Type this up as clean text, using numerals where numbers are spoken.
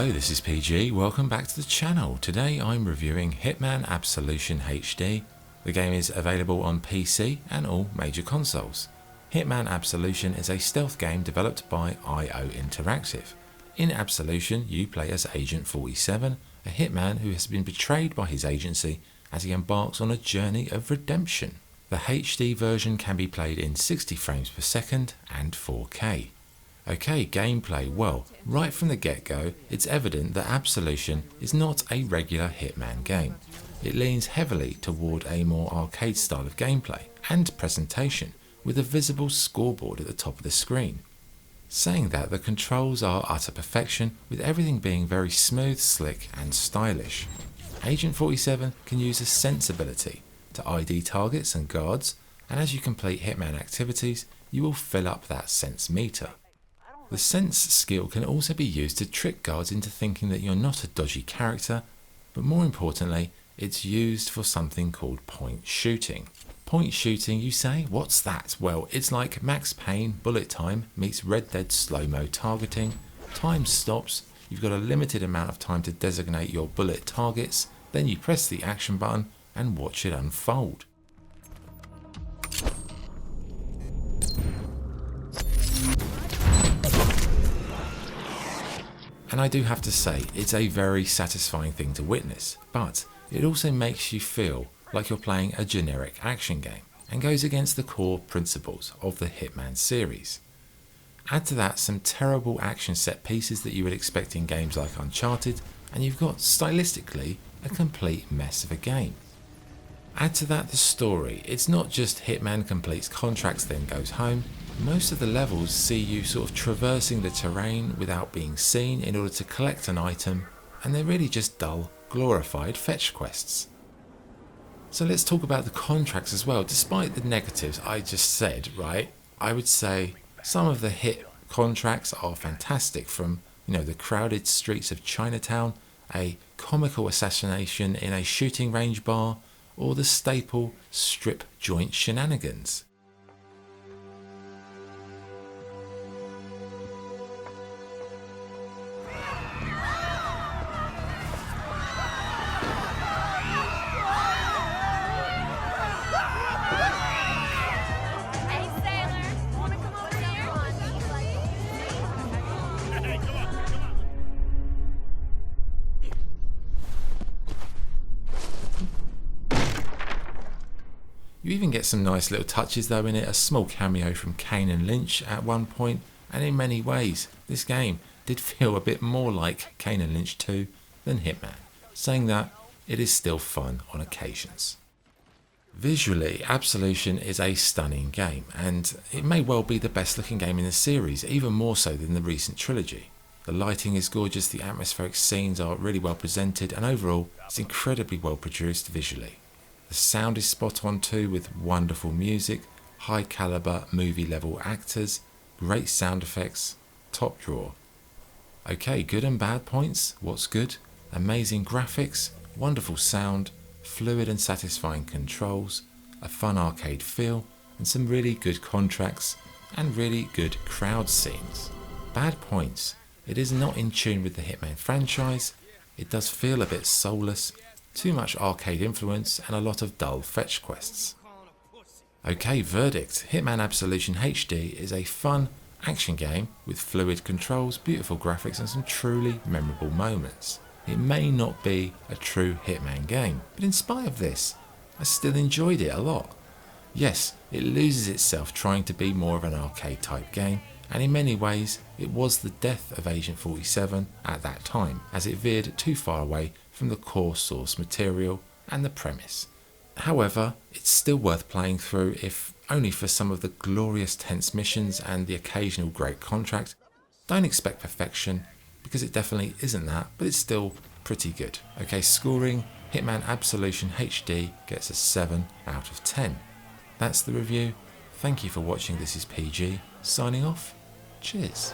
Hello, this is PG, welcome back to the channel. Today I'm reviewing Hitman Absolution HD. The game is available on PC and all major consoles. Hitman Absolution is a stealth game developed by IO Interactive. In Absolution, you play as Agent 47, a hitman who has been betrayed by his agency as he embarks on a journey of redemption. The HD version can be played in 60 frames per second and 4K. Okay, gameplay. Well, right from the get-go, it's evident that Absolution is not a regular Hitman game. It leans heavily toward a more arcade style of gameplay and presentation, with a visible scoreboard at the top of the screen. Saying that, the controls are utter perfection, with everything being very smooth, slick and stylish. Agent 47 can use a sense ability to ID targets and guards, and as you complete Hitman activities, you will fill up that sense meter. The sense skill can also be used to trick guards into thinking that you're not a dodgy character, but more importantly, it's used for something called point shooting. Point shooting, you say? What's that? Well, it's like Max Payne bullet time meets Red Dead slow-mo targeting. Time stops, you've got a limited amount of time to designate your bullet targets, then you press the action button and watch it unfold. And I do have to say, it's a very satisfying thing to witness, but it also makes you feel like you're playing a generic action game and goes against the core principles of the Hitman series. Add to that some terrible action set pieces that you would expect in games like Uncharted, and you've got stylistically a complete mess of a game. Add to that the story. It's not just Hitman completes contracts then goes home. Most of the levels see you sort of traversing the terrain without being seen in order to collect an item, and they're really just dull, glorified fetch quests. So let's talk about the contracts as well. Despite the negatives I just said, right, I would say some of the hit contracts are fantastic, from the crowded streets of Chinatown, a comical assassination in a shooting range bar, or the staple strip joint shenanigans. You even get some nice little touches though in it, a small cameo from Kane and Lynch at one point, and in many ways this game did feel a bit more like Kane and Lynch 2 than Hitman. Saying that, it is still fun on occasions. Visually, Absolution is a stunning game, and it may well be the best looking game in the series, even more so than the recent trilogy. The lighting is gorgeous, the atmospheric scenes are really well presented, and overall it's incredibly well produced visually. The sound is spot on too, with wonderful music, high caliber movie level actors, great sound effects, top drawer. Okay, good and bad points. What's good? Amazing graphics, wonderful sound, fluid and satisfying controls, a fun arcade feel, and some really good contracts and really good crowd scenes. Bad points. It is not in tune with the Hitman franchise. It does feel a bit soulless, too much arcade influence and a lot of dull fetch quests. Okay, verdict. Hitman Absolution HD is a fun action game with fluid controls, beautiful graphics and some truly memorable moments. It may not be a true Hitman game, but in spite of this, I still enjoyed it a lot. Yes, it loses itself trying to be more of an arcade type game, and in many ways it was the death of Agent 47 at that time, as it veered too far away from the core source material and the premise. However, it's still worth playing through, if only for some of the glorious tense missions and the occasional great contract. Don't expect perfection, because it definitely isn't that, but it's still pretty good. Okay, scoring, Hitman Absolution HD gets a 7 out of 10. That's the review. Thank you for watching. This is PG, signing off. Cheers.